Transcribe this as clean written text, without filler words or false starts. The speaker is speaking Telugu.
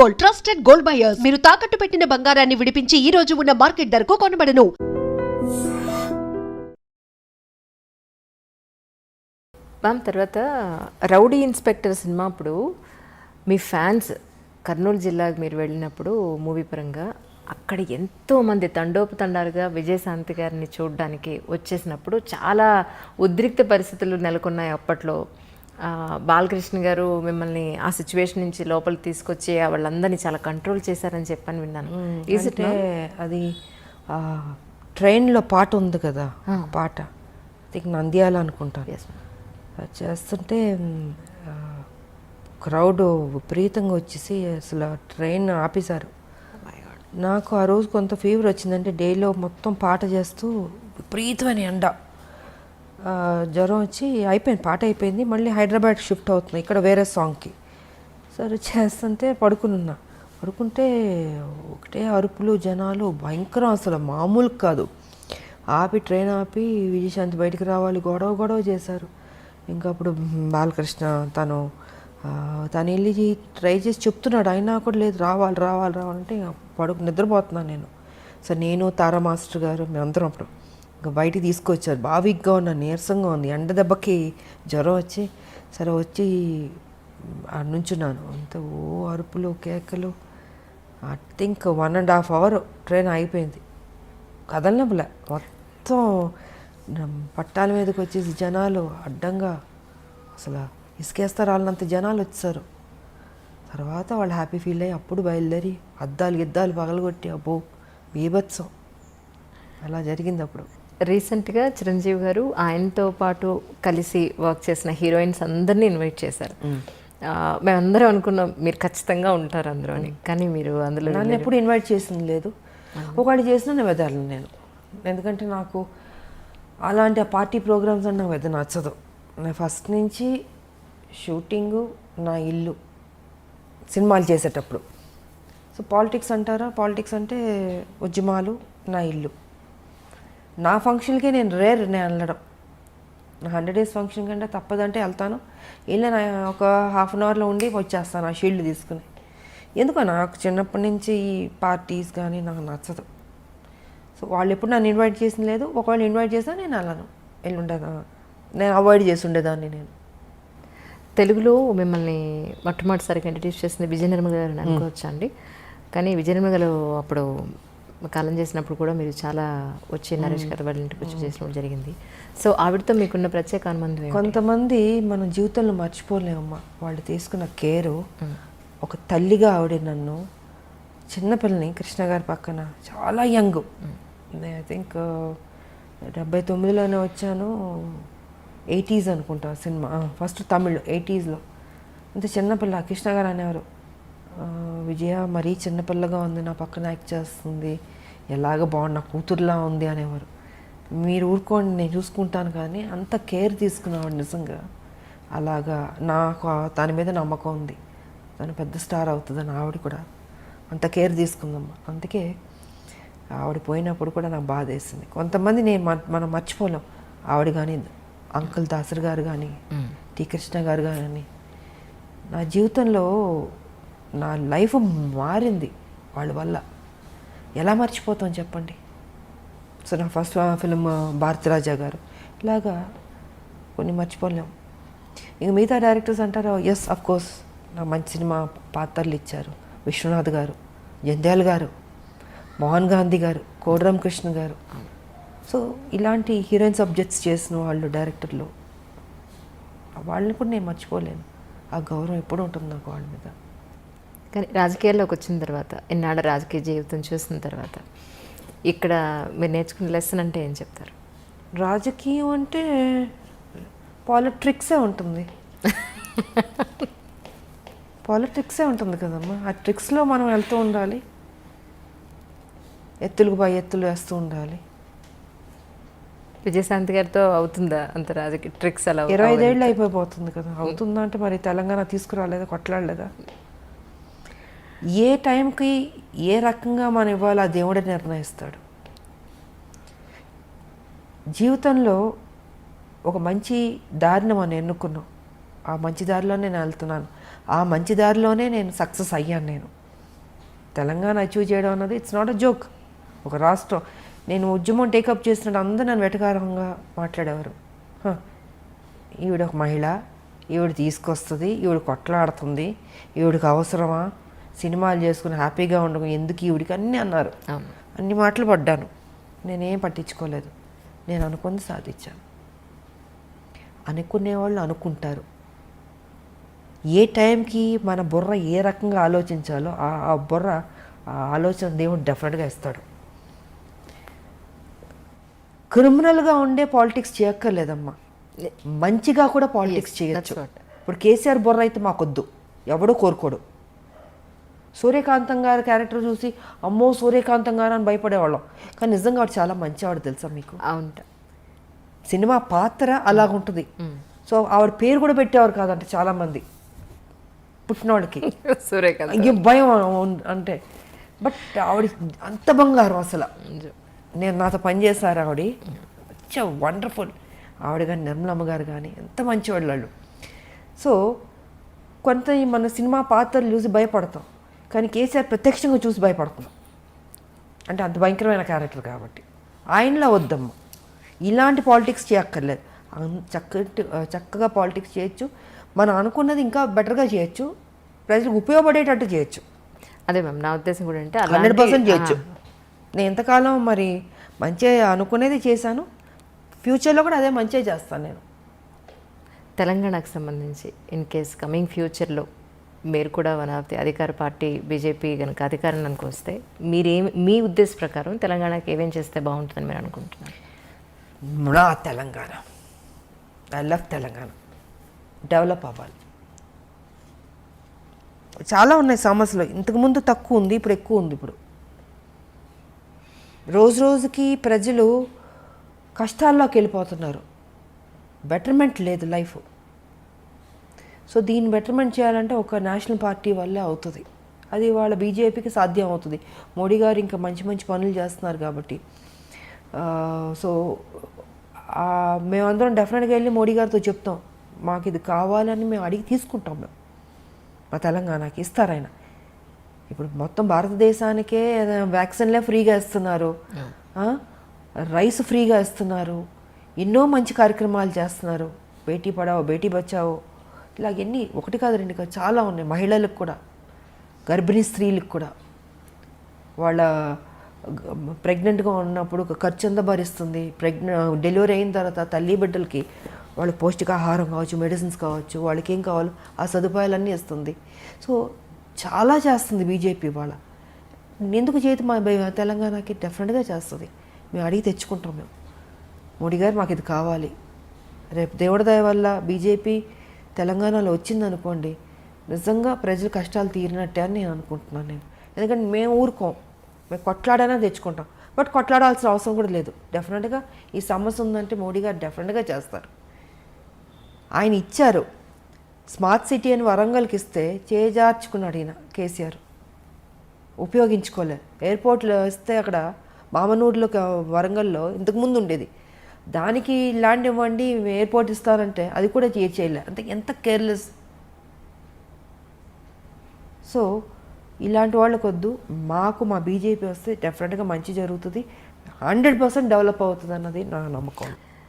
Gold, trusted gold buyers. మీరు తాకట్టు పెట్టిన బంగారాన్ని విడిపించి ఈ రోజు ఉన్న మార్కెట్ ధరకు కొనబడను. మ్యామ్, తర్వాత రౌడీ ఇన్స్పెక్టర్ సినిమా అప్పుడు మీ ఫ్యాన్స్ కర్నూలు జిల్లాకు మీరు వెళ్ళినప్పుడు మూవీ పరంగా అక్కడ ఎంతోమంది తండోపతండాలుగా విజయశాంతి గారిని చూడడానికి వచ్చేసినప్పుడు చాలా ఉద్రిక్త పరిస్థితులు నెలకొన్నాయి అప్పట్లో. బాలకృష్ణ గారు మిమ్మల్ని ఆ సిచ్యువేషన్ నుంచి లోపలికి తీసుకొచ్చి వాళ్ళందరినీ చాలా కంట్రోల్ చేశారని చెప్పని విన్నాను. అంటే అది ట్రైన్లో పాట ఉంది కదా, పాట నంద్యాల అనుకుంటాను. అది చేస్తుంటే క్రౌడ్ విపరీతంగా వచ్చేసి అసలు ట్రైన్ ఆపేశారు. నాకు ఆ రోజు కొంత ఫీవర్ వచ్చిందంటే డేలో మొత్తం పాట చేస్తూ విపరీతమైన ఎండ, జ్వరం వచ్చి అయిపోయింది, పాట అయిపోయింది. మళ్ళీ హైదరాబాద్ షిఫ్ట్ అవుతుంది ఇక్కడ వేరే సాంగ్కి. సరే చేస్తుంటే పడుకుంటే ఒకటే అరుపులు, జనాలు భయంకరం, అసలు మామూలు కాదు. ట్రైన్ ఆపి విజయశాంతి బయటికి రావాలి, గొడవ చేశారు. ఇంకా అప్పుడు బాలకృష్ణ తను వెళ్ళి ట్రై చేసి చెప్తున్నాడు, అయినా కూడా లేదు, రావాలంటే ఇంకా నిద్రపోతున్నాను నేను. సో నేను, తారా మాస్టర్ గారు మేమందరం అప్పుడు ఇంకా బయటికి తీసుకొచ్చారు. బాగా వీక్గా ఉన్నా, నీరసంగా ఉంది, ఎండ దెబ్బకి జ్వరం వచ్చి సరే వచ్చి నుంచున్నాను. అంత అరుపులు, కేకలు. ఐ థింక్ 1.5 hour ట్రైన్ అయిపోయింది, కదలనప్పులే. మొత్తం పట్టాల మీదకి వచ్చేసి జనాలు అడ్డంగా అసలు ఇసుకేస్తారు వాళ్ళంత జనాలు వచ్చారు. తర్వాత వాళ్ళు హ్యాపీ ఫీల్ అయ్యి అప్పుడు బయలుదేరి గిద్దాలు పగలగొట్టి అబ్బో బీభత్సం అలా జరిగింది. అప్పుడు రీసెంట్గా చిరంజీవి గారు ఆయనతో పాటు కలిసి వర్క్ చేసిన హీరోయిన్స్ అందరినీ ఇన్వైట్ చేశారు. మేమందరం అనుకున్నాం మీరు ఖచ్చితంగా ఉంటారు అందులో అని, కానీ మీరు అందులో నన్ను ఎప్పుడు ఇన్వైట్ చేసింది లేదు. ఒకటి చేసినా నేను వెదలను నేను, ఎందుకంటే నాకు అలాంటి ఆ పార్టీ ప్రోగ్రామ్స్ అంటే నాకు పెద్ద నచ్చదు. నేను ఫస్ట్ నుంచి షూటింగు నా ఇల్లు సినిమాలు చేసేటప్పుడు. సో పాలిటిక్స్ అంటారా, పాలిటిక్స్ అంటే ఉద్యమాలు, నా ఇల్లు. నా ఫంక్షన్కే నేను నేను వెళ్ళడం. నా 100 days ఫంక్షన్ కంటే తప్పదంటే వెళ్తాను. వెళ్ళి ఒక 1/2 hourలో ఉండి వచ్చేస్తాను ఆ షీల్డ్ తీసుకుని. ఎందుకో నాకు చిన్నప్పటి నుంచి ఈ పార్టీస్ కానీ నాకు నచ్చదు. సో వాళ్ళు ఎప్పుడు నన్ను ఇన్వైట్ చేసింది లేదు. ఒకవేళ ఇన్వైట్ చేసినా నేను వెళ్ళను, నేను అవాయిడ్ చేసి ఉండేదాన్ని. నేను తెలుగులో మిమ్మల్ని మొట్టమొదటిసారిగా ఇంట్రడ్యూస్ చేసింది విజయ నిర్మల గారు అనుకోవచ్చా అండి? కానీ విజయ నిర్మల గారు అప్పుడు కాలం చేసినప్పుడు కూడా మీరు చాలా వచ్చి నరేష్ గారు వాళ్ళ ఇంటికి వచ్చి చేసినప్పుడు జరిగింది. సో ఆవిడతో మీకున్న ప్రత్యేక అనుబంధం? కొంతమంది మన జీవితంలో మర్చిపోలేమమ్మా, వాళ్ళు తీసుకున్న కేరు. ఒక తల్లిగా ఆవిడ నన్ను, చిన్నపిల్లని కృష్ణ గారి పక్కన, చాలా యంగ్, ఐ థింక్ 79లోనే వచ్చాను, 80s అనుకుంటా సినిమా, ఫస్ట్ తమిళ్ 80sలో. అంతే చిన్నపిల్ల. కృష్ణ గారు అనేవారు, విజయ మరీ చిన్నపిల్లగా ఉంది, నా పక్కన యాక్ట్ చేస్తుంది, ఎలాగ బాగుంది, నా కూతురులా ఉంది అనేవారు. మీరు ఊరుకోండి నేను చూసుకుంటాను, కానీ అంత కేర్ తీసుకునేవాడు నిజంగా. అలాగా నాకు దాని మీద నమ్మకం ఉంది, తను పెద్ద స్టార్ అవుతుందని. ఆవిడ కూడా అంత కేర్ తీసుకుందమ్మా. అందుకే ఆవిడ పోయినప్పుడు కూడా నాకు బాధ వేసింది. కొంతమంది మనం మర్చిపోలేం. ఆవిడ కానీ, అంకుల్ దాసర్ గారు కానీ, టి కృష్ణ గారు కానీ. నా జీవితంలో నా లైఫ్ మారింది వాళ్ళ వల్ల. ఎలా మర్చిపోతాం చెప్పండి. సో నా ఫస్ట్ ఫిలిం భారతిరాజా గారు, ఇలాగా కొన్ని మర్చిపోలేం. ఇంక మిగతా డైరెక్టర్స్ అంటారు, ఎస్ అఫ్ కోర్స్ నాకు మంచి సినిమా పాత్రలు ఇచ్చారు. విశ్వనాథ్ గారు, జంధ్యాల గారు, మోహన్ గాంధీ గారు, కోడరం కృష్ణ గారు. సో ఇలాంటి హీరోయిన్ సబ్జెక్ట్స్ చేసిన వాళ్ళు డైరెక్టర్లు, వాళ్ళని కూడా నేను మర్చిపోలేను. ఆ గౌరవం ఎప్పుడు ఉంటుంది నాకు వాళ్ళ మీద. కానీ రాజకీయాల్లోకి వచ్చిన తర్వాత, ఎన్నాళ్ళ రాజకీయ జీవితం చూసిన తర్వాత, ఇక్కడ మీరు నేర్చుకున్న లెసన్ అంటే ఏం చెప్తారు? రాజకీయం అంటే పాలిటిక్సే ఉంటుంది. పాలిటిక్సే ఉంటుంది కదమ్మా. ఆ ట్రిక్స్లో మనం వెళ్తూ ఉండాలి, ఎత్తులకు పై ఎత్తులు వేస్తూ ఉండాలి. విజయశాంతి గారితో అవుతుందా అంత రాజకీయ ట్రిక్స్? అలా 25 ఏళ్ళు అయిపోతుంది కదా. అవుతుందా అంటే మరి తెలంగాణ తీసుకురాలేదా, కొట్లాడలేదా? ఏ టైంకి ఏ రకంగా మనం ఇవ్వాలో ఆ దేవుడే నిర్ణయిస్తాడు. జీవితంలో ఒక మంచి దారిని మనం ఎన్నుకున్నాం, ఆ మంచి దారిలోనే నేను వెళ్తున్నాను, ఆ మంచి దారిలోనే నేను సక్సెస్ అయ్యాను. నేను తెలంగాణ అచీవ్ చేయడం అన్నది ఇట్స్ నాట్ అ జోక్. ఒక రాష్ట్రం, నేను ఉద్యమం టేకప్ చేసినట్టు అందరూ నన్ను వెటకారంగా మాట్లాడేవారు. ఈవిడ ఒక మహిళ, ఈవిడ తీసుకొస్తుంది, ఈవిడ కొట్లాడుతుంది, ఈవిడికి అవసరమా, సినిమాలు చేసుకుని హ్యాపీగా ఉండడం ఎందుకు ఈవిడికి అన్నీ అన్నారు. అన్ని మాటలు పడ్డాను, నేనేం పట్టించుకోలేదు. నేను అనుకుంది సాధించాను. అనుకునేవాళ్ళు అనుకుంటారు. ఏ టైంకి మన బుర్ర ఏ రకంగా ఆలోచించాలో ఆ బుర్ర ఆ ఆలోచన దేవుడు డెఫినెట్గా ఇస్తాడు. క్రిమినల్గా ఉండే పాలిటిక్స్ చేయక్కర్లేదమ్మా, మంచిగా కూడా పాలిటిక్స్ చేయొచ్చు. ఇప్పుడు కేసీఆర్ బుర్ర అయితే మాకొద్దు, ఎవడో కోరుకోడు. సూర్యకాంతం గారి క్యారెక్టర్ చూసి అమ్మో సూర్యకాంతం గారు అని భయపడేవాళ్ళం, కానీ నిజంగా ఆవిడ చాలా మంచి ఆవిడ, తెలుసా మీకు? అవును, సినిమా పాత్ర అలాగుంటుంది. సో ఆవిడ పేరు కూడా పెట్టేవారు కాదంటే చాలామంది పుట్టినవాడికి అయ్యో భయం అంటే. బట్ ఆవిడ అంత బంగారం అసలు. నేను నాతో పనిచేశారు ఆవిడ, వచ్చా వండర్ఫుల్. ఆవిడ కానీ నిర్మలమ్మ గారు కానీ ఎంత మంచివాళ్ళు వాళ్ళు. సో కొంత మన సినిమా పాత్రలు చూసి భయపడతాం, కానీ కేసీఆర్ ప్రత్యక్షంగా చూసి భయపడుతున్నాం. అంటే అంత భయంకరమైన క్యారెక్టర్ కాబట్టి ఆయనలా వద్దమ్మ, ఇలాంటి పాలిటిక్స్ చేయక్కర్లేదు. చక్కగా పాలిటిక్స్ చేయొచ్చు, మనం అనుకున్నది ఇంకా బెటర్గా చేయొచ్చు, ప్రజలకు ఉపయోగపడేటట్టు చేయొచ్చు. అదే మ్యామ్ నా ఉద్దేశం కూడా అంటే 100% చేయొచ్చు. నేను ఎంతకాలం మరి మంచిగా అనుకునేది చేశాను, ఫ్యూచర్లో కూడా అదే మంచిగా చేస్తాను నేను. తెలంగాణకు సంబంధించి ఇన్ కేస్ కమింగ్ ఫ్యూచర్లో మీరు కూడా వన్ ఆఫ్ ది అధికార పార్టీ బీజేపీ కనుక అధికారంలోకి వస్తే మీ ఉద్దేశ ప్రకారం తెలంగాణకి ఏమేం చేస్తే బాగుంటుందని మీరు అనుకుంటున్నారు? నా Telangana, I love Telangana, develop అవ్వాలి. చాలా ఉన్నాయి సమస్యలు, ఇంతకుముందు తక్కువ ఉంది, ఇప్పుడు ఎక్కువ ఉంది. ఇప్పుడు రోజు రోజుకి ప్రజలు కష్టాల్లోకి వెళ్ళిపోతున్నారు, బెటర్మెంట్ లేదు లైఫ్. సో దీన్ని బెటర్మెంట్ చేయాలంటే ఒక నేషనల్ పార్టీ వల్లే అవుతుంది. అది వాళ్ళ బీజేపీకి సాధ్యం అవుతుంది. మోడీ గారు ఇంకా మంచి మంచి పనులు చేస్తున్నారు కాబట్టి. సో మేమందరం డెఫినెట్గా వెళ్ళి మోడీ గారితో చెప్తాం, మాకు ఇది కావాలని మేము అడిగి తీసుకుంటాం. మేము మా తెలంగాణకి ఇస్తారు ఆయన. ఇప్పుడు మొత్తం భారతదేశానికే వ్యాక్సిన్లే ఫ్రీగా ఇస్తున్నారు, రైస్ ఫ్రీగా ఇస్తున్నారు, ఎన్నో మంచి కార్యక్రమాలు చేస్తున్నారు. బేటీ పడావో బేటీ బచావో ఇలాగెన్ని ఒకటి కాదు రెండు కాదు చాలా ఉన్నాయి. మహిళలకు కూడా, గర్భిణీ స్త్రీలకు కూడా వాళ్ళ ప్రెగ్నెంట్గా ఉన్నప్పుడు ఖర్చు ఎంత భరిస్తుంది, డెలివరీ అయిన తర్వాత తల్లి బిడ్డలకి వాళ్ళకి పౌష్టికాహారం కావచ్చు, మెడిసిన్స్ కావచ్చు, వాళ్ళకి ఏం కావాలో ఆ సదుపాయాలన్నీ ఇస్తుంది. సో చాలా చేస్తుంది బీజేపీ. వాళ్ళ ఎందుకు చేతి మా తెలంగాణకి డెఫినెట్గా చేస్తుంది. మేము అడిగి తెచ్చుకుంటాం. మేము మోడీ గారు మాకు ఇది కావాలి. రేపు దేవుడి దయ వల్ల బీజేపీ తెలంగాణలో వచ్చిందనుకోండి, నిజంగా ప్రజల కష్టాలు తీరినట్టే అని నేను అనుకుంటున్నాను. నేను ఎందుకంటే మేము ఊరుకోం, మేము కొట్లాడైనా తెచ్చుకుంటాం. బట్ కొట్లాడాల్సిన అవసరం కూడా లేదు. డెఫినెట్గా ఈ సమస్య ఉందంటే మోడీ గారు డెఫినెట్గా చేస్తారు. ఆయన ఇచ్చారు స్మార్ట్ సిటీ అని వరంగల్కి ఇస్తే చేజార్చుకున్నాడు ఈయన కేసీఆర్, ఉపయోగించుకోలే. ఎయిర్పోర్ట్లో ఇస్తే అక్కడ మామనూరులో వరంగల్లో ఇంతకుముందు ఉండేది, దానికి ల్యాండ్ ఇవ్వండి ఎయిర్పోర్ట్ ఇస్తారంటే అది కూడా చేయలే. అంటే ఎంత కేర్లెస్. సో ఇలాంటి వాళ్ళకు వద్దు, మాకు మా బీజేపీ వస్తే డెఫినెట్గా మంచి జరుగుతుంది, 100% డెవలప్ అవుతుంది అన్నది నా నమ్మకం.